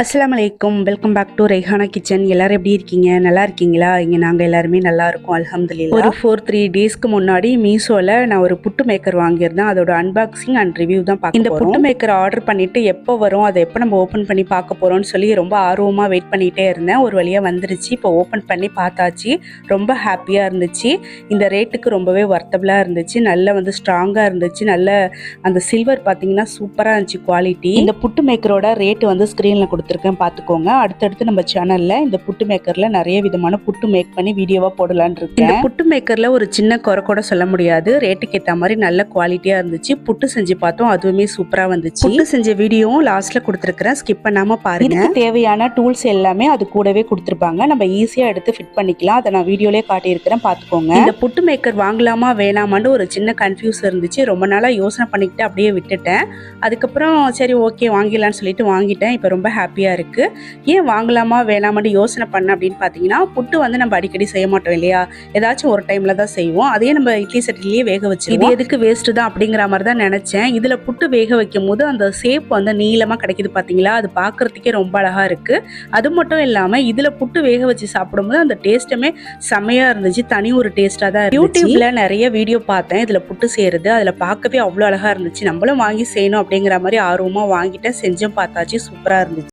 அஸ்ஸலாமு அலைக்கும். Welcome back to Raihana kitchen. எல்லாரும் எப்படி இருக்கீங்க? நல்லா இருக்கீங்களா? இங்கே நாங்கள் எல்லாருமே நல்லா இருக்கோம் அல்ஹம்துலில்லாஹ். ஒரு 4-3 டேஸ்க்கு முன்னாடி மீஷோவில் நான் ஒரு புட்டு மேக்கர் வாங்கியிருந்தேன். அதோட அன்பாக்சிங் அண்ட் ரிவ்யூ தான் பார்க்க போகிறோம். இந்த புட்டு மேக்கர் ஆர்டர் பண்ணிவிட்டு எப்போ வரும், அதை எப்போ நம்ம ஓப்பன் பண்ணி பார்க்க போகிறோம்னு சொல்லி ரொம்ப ஆர்வமாக வெயிட் பண்ணிகிட்டே இருந்தேன். ஒரு வழியாக வந்துருச்சு. இப்போ ஓப்பன் பண்ணி பார்த்தாச்சு. ரொம்ப ஹாப்பியாக இருந்துச்சு. இந்த ரேட்டுக்கு ரொம்பவே வர்த்தபிளாக இருந்துச்சு. நல்ல ஸ்ட்ராங்காக இருந்துச்சு. நல்ல அந்த சில்வர் பார்த்தீங்கன்னா சூப்பராக இருந்துச்சு குவாலிட்டி. இந்த புட்டு மேக்கரோட ரேட்டு ஸ்க்ரீனில் கொடுத்துருக்கேன், பார்த்துக்கோங்க. அடுத்தடுத்து நம்ம சேனல்ல இந்த புட்டு மேக்கர்ல நிறைய விதமான புட்டு மேக் பண்ணி வீடியோவா போடலான்னு இருக்கேன். இந்த புட்டு மேக்கர்ல ஒரு சின்ன குறை கூட சொல்ல முடியாது. ரேட்டுக்கு ஏற்ற மாதிரி நல்ல குவாலிட்டியா இருந்துச்சு. புட்டு செஞ்சு பார்த்தோம், அதுவுமே சூப்பரா வந்துச்சு. புட்டு செஞ்ச வீடியோவும் லாஸ்ட்ல கொடுத்துருக்கிறேன், ஸ்கிப் பண்ணாம பாருங்க. இதுக்கு தேவையான டூல்ஸ் எல்லாமே அது கூடவே கொடுத்துருப்பாங்க. நம்ம ஈஸியா எடுத்து ஃபிட் பண்ணிக்கலாம். அதை நான் வீடியோலயே காட்டியிருக்கிறேன், பார்த்துக்கோங்க. இந்த புட்டு மேக்கர் வாங்கலாமா வேணாமான்னு ஒரு சின்ன கன்ஃபியூஸ் இருந்துச்சு. ரொம்ப நாளா யோசனை பண்ணிக்கிட்டு அப்படியே விட்டுட்டேன். அதுக்கப்புறம் சரி ஓகே வாங்கிடலான்னு சொல்லிட்டு வாங்கிட்டேன். இப்போ ரொம்ப ஹாப்பியா இருக்கு. ஏன் வாங்கலாமா வேணாமான்னு யோசனை பண்ண அப்படின்னு பார்த்தீங்கன்னா, புட்டு நம்ம அடிக்கடி செய்ய மாட்டோம் இல்லையா? ஏதாச்சும் ஒரு டைம்ல தான் செய்வோம். அதே நம்ம இட்லி சட்டிலேயே வேக வச்சிருவோம். இது எதுக்கு வேஸ்ட் தான் அப்படிங்கிற மாதிரி தான் நினைச்சேன். இதுல புட்டு வேக வைக்கும் போது அந்த ஷேப் நீளமா கிடைக்குது பாத்தீங்களா? அது பார்க்கறதுக்கே ரொம்ப அழகா இருக்கு. அது மட்டும் இல்லாம இதுல புட்டு வேக வச்சு சாப்பிடும்போது அந்த டேஸ்ட்டுமே செம்மையா இருந்துச்சு. தனி ஒரு டேஸ்டா தான் இருந்துச்சு. யூடியூப்ல நிறைய வீடியோ பார்த்தேன் இதுல புட்டு செய்யறது. அதுல பார்க்கவே அவ்வளோ அழகா இருந்துச்சு. நம்மளும் வாங்கி செய்யணும் அப்படிங்கிற மாதிரி ஆர்வமா வாங்கிட்டேன், செஞ்சும் பார்த்தாச்சு. சூப்பரா இருந்துச்சு.